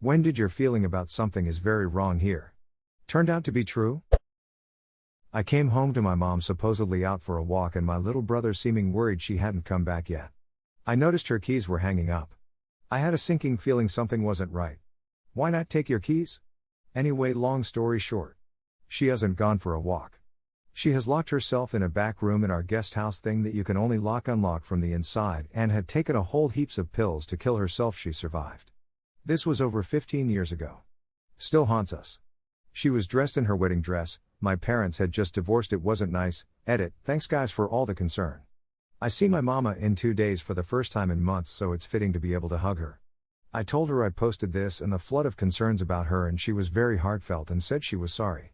When did your feeling about something is very wrong here turned out to be true? I came home to my mom supposedly out for a walk and my little brother seeming worried she hadn't come back yet. I noticed her keys were hanging up. I had a sinking feeling something wasn't right. Why not take your keys? Anyway, long story short, she hasn't gone for a walk. She has locked herself in a back room in our guest house thing that you can only unlock from the inside and had taken a whole heaps of pills to kill herself. She survived. This was over 15 years ago. Still haunts us. She was dressed in her wedding dress, my parents had just divorced, it wasn't nice. Edit, thanks guys for all the concern. I see my mama in 2 days for the first time in months, so it's fitting to be able to hug her. I told her I posted this and the flood of concerns about her, and she was very heartfelt and said she was sorry.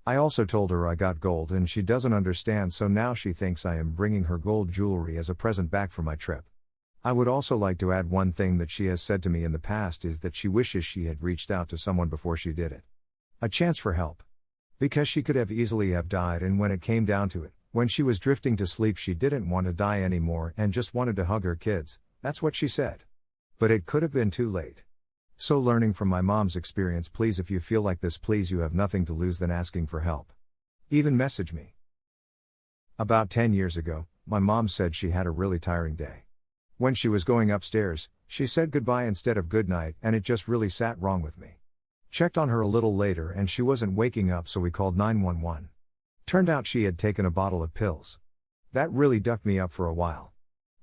I also told her I got gold and she doesn't understand, so now she thinks I am bringing her gold jewelry as a present back for my trip. I would also like to add one thing that she has said to me in the past is that she wishes she had reached out to someone before she did it. A chance for help. Because she could have easily have died, and when it came down to it, when she was drifting to sleep, she didn't want to die anymore and just wanted to hug her kids, that's what she said. But it could have been too late. So learning from my mom's experience, please, if you feel like this, please, you have nothing to lose than asking for help. Even message me. About 10 years ago, my mom said she had a really tiring day. When she was going upstairs, she said goodbye instead of good night, and it just really sat wrong with me. Checked on her a little later and she wasn't waking up, so we called 911. Turned out she had taken a bottle of pills. That really ducked me up for a while.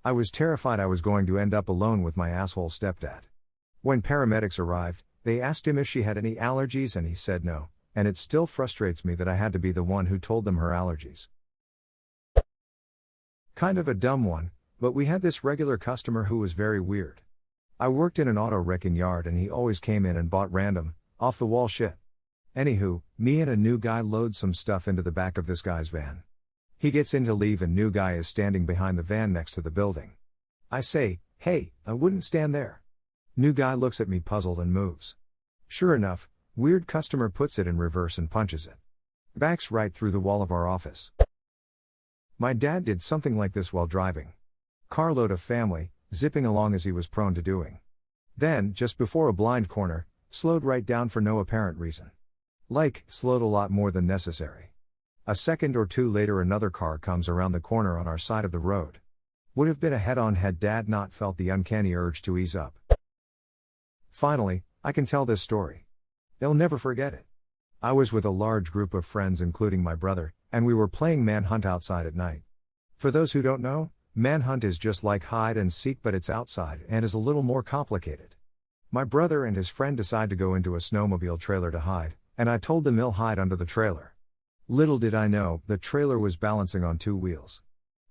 I was terrified I was going to end up alone with my asshole stepdad. When paramedics arrived, they asked him if she had any allergies and he said no, and it still frustrates me that I had to be the one who told them her allergies. Kind of a dumb one, but we had this regular customer who was very weird. I worked in an auto wrecking yard and he always came in and bought random, off-the-wall shit. Anywho, me and a new guy load some stuff into the back of this guy's van. He gets in to leave and new guy is standing behind the van next to the building. I say, hey, I wouldn't stand there. New guy looks at me puzzled and moves. Sure enough, weird customer puts it in reverse and punches it. Backs right through the wall of our office. My dad did something like this while driving. Carload of family, zipping along as he was prone to doing. Then, just before a blind corner, slowed right down for no apparent reason. Like, slowed a lot more than necessary. A second or two later another car comes around the corner on our side of the road. Would have been a head-on had Dad not felt the uncanny urge to ease up. Finally, I can tell this story. They'll never forget it. I was with a large group of friends including my brother, and we were playing manhunt outside at night. For those who don't know, manhunt is just like hide and seek, but it's outside and is a little more complicated. My brother and his friend decide to go into a snowmobile trailer to hide, and I told them they'll hide under the trailer. Little did I know, the trailer was balancing on 2 wheels.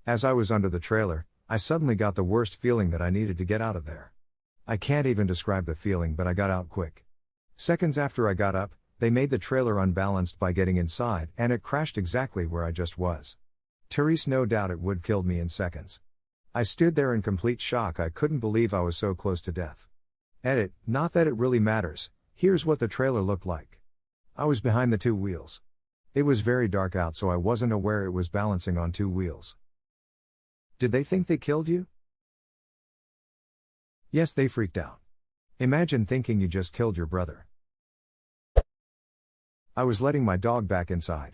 As I was under the trailer, I suddenly got the worst feeling that I needed to get out of there. I can't even describe the feeling, but I got out quick. Seconds after I got up, they made the trailer unbalanced by getting inside, and it crashed exactly where I just was. Therese, no doubt it would killed me in seconds. I stood there in complete shock. I couldn't believe I was so close to death. Edit, not that it really matters, here's what the trailer looked like. I was behind the 2 wheels. It was very dark out, so I wasn't aware it was balancing on 2 wheels. Did they think they killed you? Yes, they freaked out. Imagine thinking you just killed your brother. I was letting my dog back inside.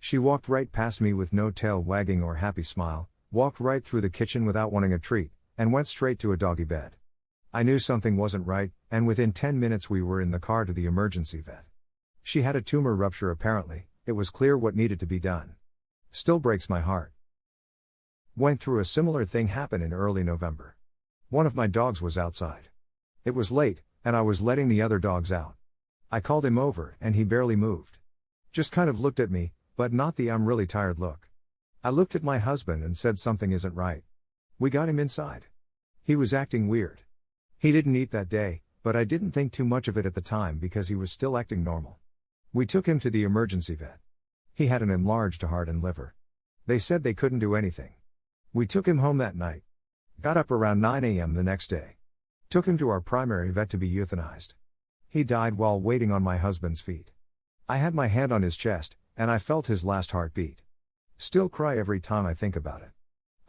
She walked right past me with no tail wagging or happy smile, walked right through the kitchen without wanting a treat, and went straight to a doggy bed. I knew something wasn't right, and within 10 minutes we were in the car to the emergency vet. She had a tumor rupture apparently, it was clear what needed to be done. Still breaks my heart. Went through a similar thing happen in early November. One of my dogs was outside. It was late, and I was letting the other dogs out. I called him over, and he barely moved. Just kind of looked at me, but not the I'm really tired look. I looked at my husband and said something isn't right. We got him inside. He was acting weird. He didn't eat that day, but I didn't think too much of it at the time because he was still acting normal. We took him to the emergency vet. He had an enlarged heart and liver. They said they couldn't do anything. We took him home that night. Got up around 9 a.m. the next day. Took him to our primary vet to be euthanized. He died while waiting on my husband's feet. I had my hand on his chest, and I felt his last heartbeat. Still cry every time I think about it.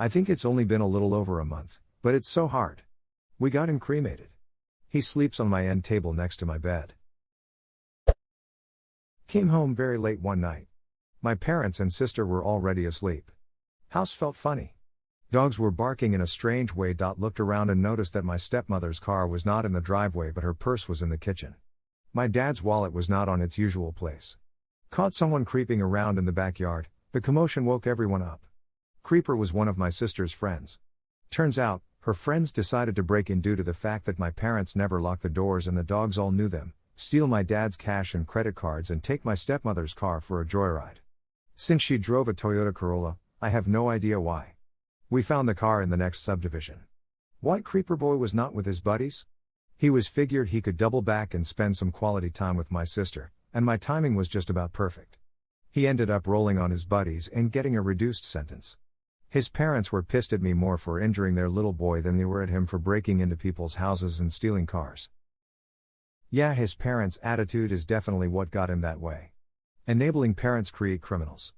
I think it's only been a little over a month, but it's so hard. We got him cremated. He sleeps on my end table next to my bed. Came home very late one night. My parents and sister were already asleep. House felt funny. Dogs were barking in a strange way. Looked around and noticed that my stepmother's car was not in the driveway but her purse was in the kitchen. My dad's wallet was not on its usual place. Caught someone creeping around in the backyard. The commotion woke everyone up. Creeper was one of my sister's friends. Turns out, her friends decided to break in due to the fact that my parents never locked the doors and the dogs all knew them, steal my dad's cash and credit cards and take my stepmother's car for a joyride. Since she drove a Toyota Corolla, I have no idea why. We found the car in the next subdivision. Why Creeper Boy was not with his buddies? Figured he could double back and spend some quality time with my sister, and my timing was just about perfect. He ended up rolling on his buddies and getting a reduced sentence. His parents were pissed at me more for injuring their little boy than they were at him for breaking into people's houses and stealing cars. Yeah, his parents' attitude is definitely what got him that way. Enabling parents create criminals.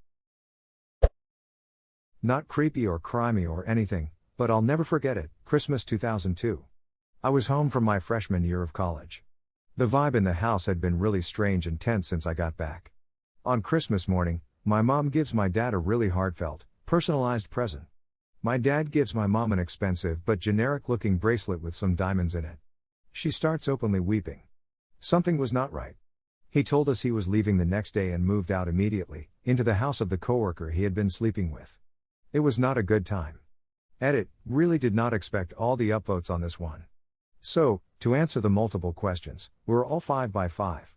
Not creepy or crimey or anything, but I'll never forget it, Christmas 2002. I was home from my freshman year of college. The vibe in the house had been really strange and tense since I got back. On Christmas morning, my mom gives my dad a really heartfelt, personalized present. My dad gives my mom an expensive but generic-looking bracelet with some diamonds in it. She starts openly weeping. Something was not right. He told us he was leaving the next day and moved out immediately, into the house of the coworker he had been sleeping with. It was not a good time. Edit, really did not expect all the upvotes on this one. So, to answer the multiple questions, we're all 5 by 5.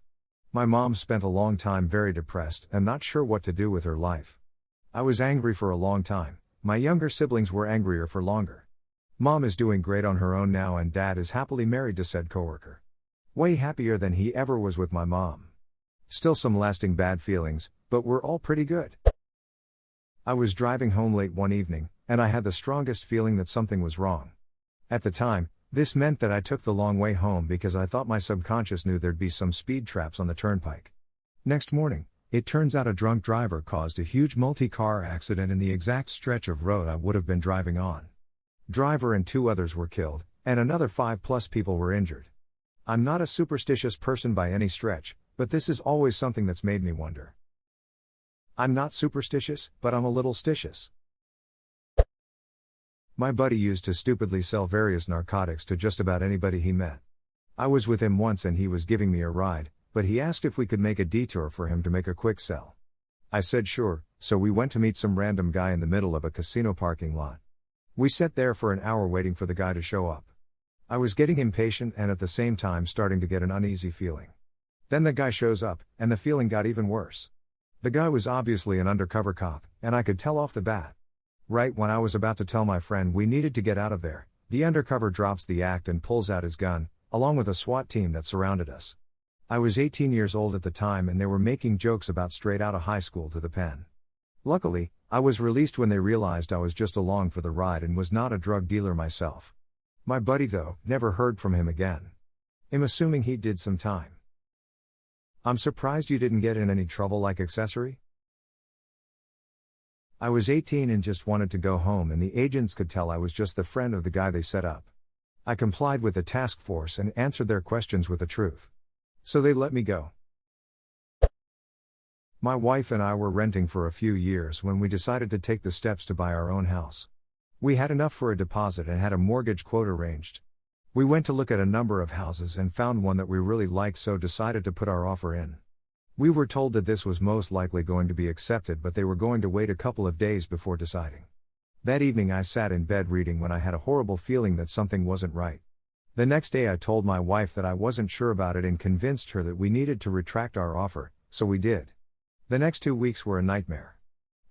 My mom spent a long time very depressed and not sure what to do with her life. I was angry for a long time. My younger siblings were angrier for longer. Mom is doing great on her own now and dad is happily married to said coworker. Way happier than he ever was with my mom. Still some lasting bad feelings, but we're all pretty good. I was driving home late one evening, and I had the strongest feeling that something was wrong. At the time, this meant that I took the long way home because I thought my subconscious knew there'd be some speed traps on the turnpike. Next morning, it turns out a drunk driver caused a huge multi-car accident in the exact stretch of road I would have been driving on. Driver and 2 others were killed, and another 5+ people were injured. I'm not a superstitious person by any stretch, but this is always something that's made me wonder. I'm not superstitious, but I'm a little stitious. My buddy used to stupidly sell various narcotics to just about anybody he met. I was with him once and he was giving me a ride, but he asked if we could make a detour for him to make a quick sell. I said sure, so we went to meet some random guy in the middle of a casino parking lot. We sat there for an hour waiting for the guy to show up. I was getting impatient and at the same time starting to get an uneasy feeling. Then the guy shows up, and the feeling got even worse. The guy was obviously an undercover cop, and I could tell off the bat. Right when I was about to tell my friend we needed to get out of there, the undercover drops the act and pulls out his gun, along with a SWAT team that surrounded us. I was 18 years old at the time and they were making jokes about straight out of high school to the pen. Luckily, I was released when they realized I was just along for the ride and was not a drug dealer myself. My buddy though, never heard from him again. I'm assuming he did some time. I'm surprised you didn't get in any trouble like accessory? I was 18 and just wanted to go home and the agents could tell I was just the friend of the guy they set up. I complied with the task force and answered their questions with the truth. So they let me go. My wife and I were renting for a few years when we decided to take the steps to buy our own house. We had enough for a deposit and had a mortgage quote arranged. We went to look at a number of houses and found one that we really liked, so decided to put our offer in. We were told that this was most likely going to be accepted, but they were going to wait a couple of days before deciding. That evening I sat in bed reading when I had a horrible feeling that something wasn't right. The next day I told my wife that I wasn't sure about it and convinced her that we needed to retract our offer, so we did. The next 2 weeks were a nightmare.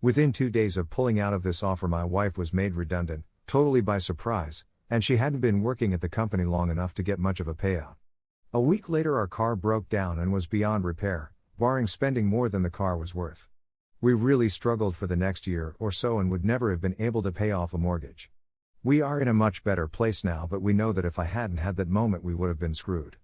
Within 2 days of pulling out of this offer my wife was made redundant, totally by surprise, and she hadn't been working at the company long enough to get much of a payout. A week later our car broke down and was beyond repair, barring spending more than the car was worth. We really struggled for the next year or so and would never have been able to pay off a mortgage. We are in a much better place now, but we know that if I hadn't had that moment we would have been screwed.